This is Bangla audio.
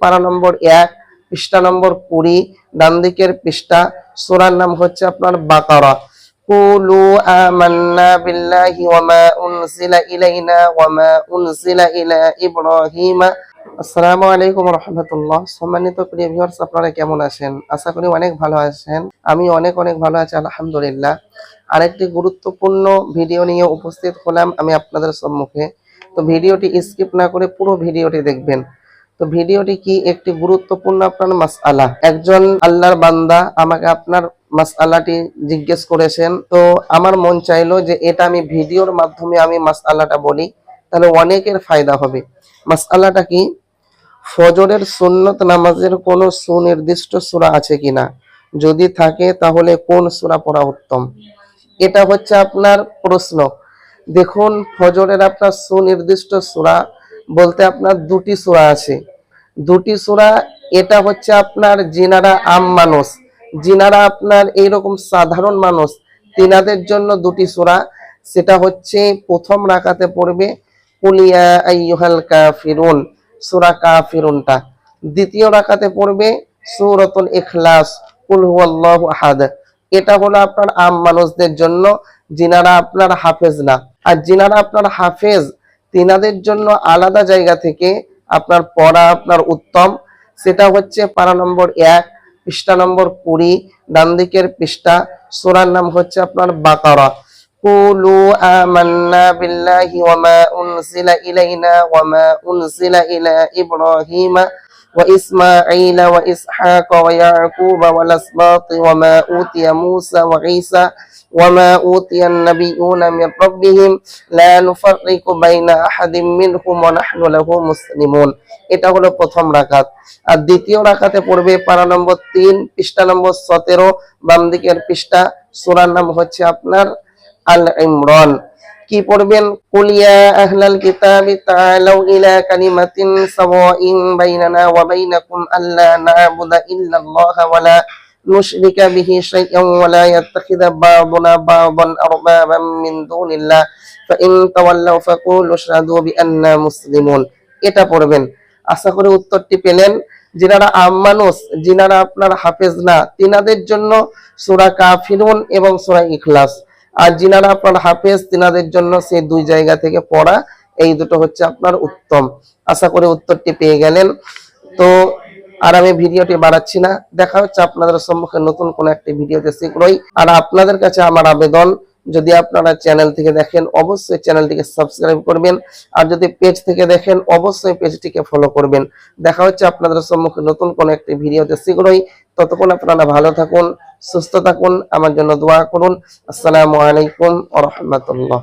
পারা নম্বর 1, পৃষ্ঠা নম্বর 20, ডান দিকের পৃষ্ঠা। সূরার নাম হচ্ছে আপনার বাকারা। কুলু আমান্না বিল্লাহি ওয়া মা উনজিলা ইলাইনা ওয়া মা উনজিলা ইলা ইব্রাহিমা। আসসালামু আলাইকুম ওয়া রাহমাতুল্লাহ। সম্মানিত প্রিয় ভিউয়ার্স, আপনারা কেমন আছেন? আশা করি অনেক ভালো আছেন। আমি অনেক ভালো আছি আলহামদুলিল্লাহ। আরেকটি গুরুত্বপূর্ণ ভিডিও নিয়ে উপস্থিত হলাম আমি আপনাদের সম্মুখে। তো ভিডিওটি স্কিপ না করে পুরো ভিডিওটি দেখবেন। তো ভিডিওটি কি, একটি গুরুত্বপূর্ণ আপনার মাসআলা। একজন আল্লাহর বান্দা আমাকে আপনার মাসআলাটি জিজ্ঞেস করেছেন। তো আমার মন চাইলো যে এটা আমি ভিডিওর মাধ্যমে আমি মাসআলাটা বলি, তাহলে অনেকের ফায়দা হবে। মাসআলাটা কি, ফজরের সুন্নত নামাজের কোনো সুনির্দিষ্ট সূরা আছে কিনা, যদি থাকে তাহলে কোন সূরা পড়া উত্তম, এটা হচ্ছে আপনার প্রশ্ন। দেখুন, ফজরের আপনার সুনির্দিষ্ট সূরা বলতে আপনার দুটি সূরা আছে। দুটি সূরা, এটা হচ্ছে আপনার যিনারা আম মানুষ, যিনারা আপনার এইরকম সাধারণ মানুষ, তিনাদের জন্য দুটি সূরা। সেটা হচ্ছে প্রথম রাকাতে পড়বে কুল ইয়া আইয়ুহাল কাফিরুন, সূরা কাফিরুনটা। দ্বিতীয় রাকাতে পড়বে সূরাতুল ইখলাস, কুল হুয়াল্লাহু আহাদ। এটা হলো আপনার আম মানুষদের জন্য, যিনারা আপনার হাফেজ না। আর যিনারা আপনার হাফেজ, তিনাদের জন্য আলাদা জায়গা থেকে আপনার পড়া আপনার উত্তম। সেটা হচ্ছে পারা নম্বর 1, পৃষ্ঠা নম্বর 20, ডান দিকের পৃষ্ঠা। সূরার নাম হচ্ছে আপনার বাকারা। কুলু আমান্না বিল্লাহি ওয়া মা উনজিলা ইলাইনা ওয়া মা উনজিলা ইলা ইব্রাহিমা ওয়া ইসমাঈলা ওয়া ইসহাকা ওয়া ইয়াকুবা ওয়াল আসবাতি ওয়া মা উতিয়া মূসা ওয়া ঈসা ওয়া মা উতিয়ান নাবিয়্যুনা মির রাব্বিহিম লা নুফাররিকু বাইনা আহাদিম মিনহুম ওয়া নাহনু লাহু মুসলিমুন। এটা হলো প্রথম রাকাত। আর দ্বিতীয় রাকাতে পড়বে পারা নম্বর 3, পৃষ্ঠা নম্বর 17, বাম দিকের পৃষ্ঠা। সূরার নাম হচ্ছে আপনার আল ইমরান। কি পড়বেন? কুল ইয়া আহলাল কিতাবি তাআলাউ ইলা কালিমাতিন সাওয়াইন বাইনানা ওয়া বাইনাকুম আল্লা না'বুদা ইল্লাল্লাহা ওয়া লা নুশরিকা বিহি শাইআন ওয়া লা ইয়াত্তাখিযা বা'দুনা বা'দান আরবাবাম মিন দুনিল্লাহ ফা ইন তাওয়াল্লাউ ফাকুলু আশহাদু বিআন্না মুসলিমুন। এটা পড়বেন। আশা করি উত্তরটি পেলেন। যিনারা আম মানুষ, যিনারা আপনার হাফেজ না, তিনাদের জন্য সূরা কাফিরুন এবং সূরা ইখলাস। আর যিনারা আপনার হাফেজ, তিনাদের জন্য সেই দুই জায়গা থেকে পড়া, এই দুটো হচ্ছে আপনার উত্তম। আশা করি উত্তরটি পেয়ে গেলেন। তো আর আমি ভিডিওটি বাড়াচ্ছি না, দেখা হচ্ছে আপনাদের সম্মুখে নতুন কোন একটি ভিডিওতে শীঘ্রই। আর আপনাদের কাছে আমার আবেদন, যদি আপনারা চ্যানেল থেকে দেখেন অবশ্যই চ্যানেলটিকে সাবস্ক্রাইব করবেন, আর যদি পেজ থেকে দেখেন অবশ্যই পেজটিকে ফলো করবেন। দেখা হচ্ছে আপনাদের সম্মুখে নতুন কোন একটি ভিডিওতে শীঘ্রই। ততক্ষণ আপনারা ভালো থাকুন, সুস্থ থাকুন, আমার জন্য দোয়া করুন। আসসালামু আলাইকুম ওয়া রাহমাতুল্লাহ।